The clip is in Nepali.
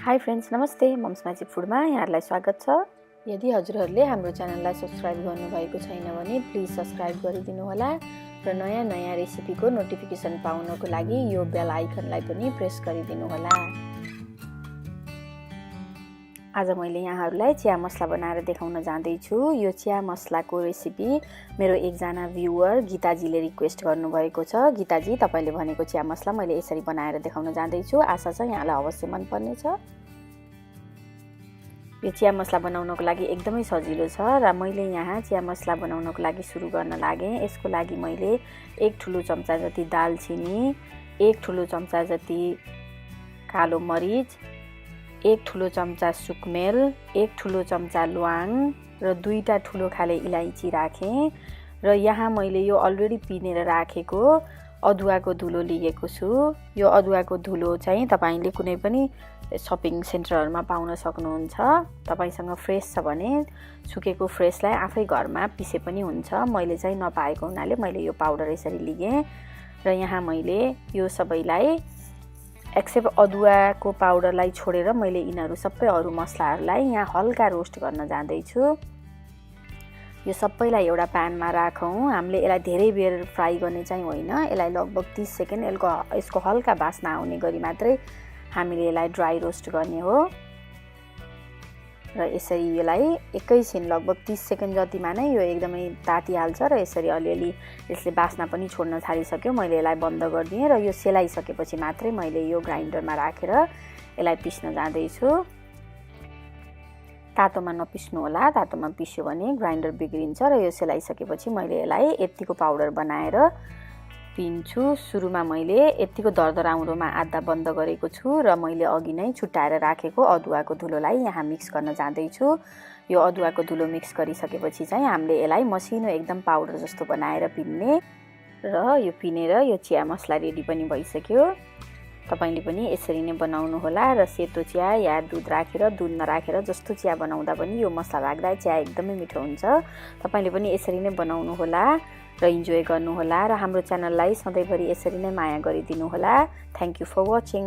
हाई फ्रेन्ड्स, नमस्ते। मम्स म्याजिक फुडमा यहाँहरूलाई स्वागत छ। यदि हजुरहरूले हाम्रो च्यानललाई सब्सक्राइब गर्नुभएको छैन भने प्लिज सब्सक्राइब गरिदिनु होला र नयाँ नयाँ रेसिपीको नोटिफिकेसन पाउनको लागि यो बेल आइकनलाई पनि प्रेस गरिदिनु होला। आज मैले यहाँहरूलाई चिया मसला बनाएर देखाउन जाँदैछु। यो चिया मसलाको रेसिपी मेरो एकजना भ्युवर गीताजीले रिक्वेस्ट गर्नुभएको छ। गीताजी, तपाईँले भनेको चिया मसला मैले यसरी बनाएर देखाउन जाँदैछु। आशा छ यहाँलाई अवश्य मन पर्नेछ। यो चिया मसला बनाउनको लागि एकदमै सजिलो छ र मैले यहाँ चिया मसला बनाउनको लागि सुरु गर्न लागेँ। यसको लागि मैले 1 ठुलो चम्चा जति दालचिनी, 1 ठुलो चम्चा जति कालो मरिच, 1 ठुलो चम्चा सुकमेल, 1 ठुलो चम्चा ल्वाङ र 2टा ठुलो खाले इलाइची राखेँ। र यहाँ मैले यो अलरेडी पिनेर राखेको अदुवाको धुलो लिएको छु। यो अदुवाको धुलो चाहिँ तपाईले कुनै पनि शपिङ सेन्टरहरुमा पाउन सक्नुहुन्छ। तपाईसँग फ्रेश छ भने सुकेको फ्रेशलाई आफै घरमा पिसे पनि हुन्छ। मैले चाहिँ नपाएको हुनाले मैले यो पाउडर यसरी लिएँ र यहाँ मैले यो सबैलाई एक्सेप्ट अदुवाको पाउडरलाई छोडेर मैले यिनीहरू सबै अरु मसलाहरूलाई यहाँ हल्का रोस्ट गर्न जाँदैछु। यो सबैलाई एउटा प्यानमा राखौं। हामीले यसलाई धेरै बेर फ्राई गर्ने चाहिँ होइन। यसलाई लगभग 30 सेकेन्ड यसको हल्का बास्ना आउने गरी मात्रै हामीले यसलाई ड्राई रोस्ट गर्ने हो। र यसरी यसलाई एकैछिन लगभग 30 सेकेन्ड जतिमा नै यो एकदमै तातिहाल्छ र यसरी अलिअलि यसले बास्ना पनि छोड्न थालिसक्यो। मैले यसलाई बन्द गरिदिएँ र यो सेलाइसकेपछि मात्रै मैले यो ग्राइन्डरमा राखेर यसलाई पिस्न जाँदैछु। तातोमा नपिस्नु होला, तातोमा पिस्यो भने ग्राइन्डर बिग्रिन्छ र यो सेलाइसकेपछि मैले यसलाई यतिको पाउडर बनाएर पिन्छु। सुरुमा मैले यतिको दरदराउँदोमा आधा बन्द गरेको छु र मैले अघि नै छुट्याएर राखेको अदुवाको धुलोलाई यहाँ मिक्स गर्न जाँदैछु। यो अदुवाको धुलो मिक्स गरिसकेपछि चाहिँ हामीले यसलाई मसिनो एकदम पाउडर जस्तो बनाएर पिन्ने र यो पिनेर यो चिया मसला रेडी पनि भइसक्यो। तपाईले पनि यसरी नै बनाउनु होला र सेतो चिया या दूध राखेर दूध नराखेर जस्तो चिया बनाउँदा पनि यो मसला राख्दा चिया एकदमै मिठो हुन्छ। तपाईले पनि यसरी नै बनाउनु होला र इन्जोय गर्नु होला र हाम्रो च्यानललाई सधैँभरि यसरी नै माया गरिदिनु होला। Thank you for watching.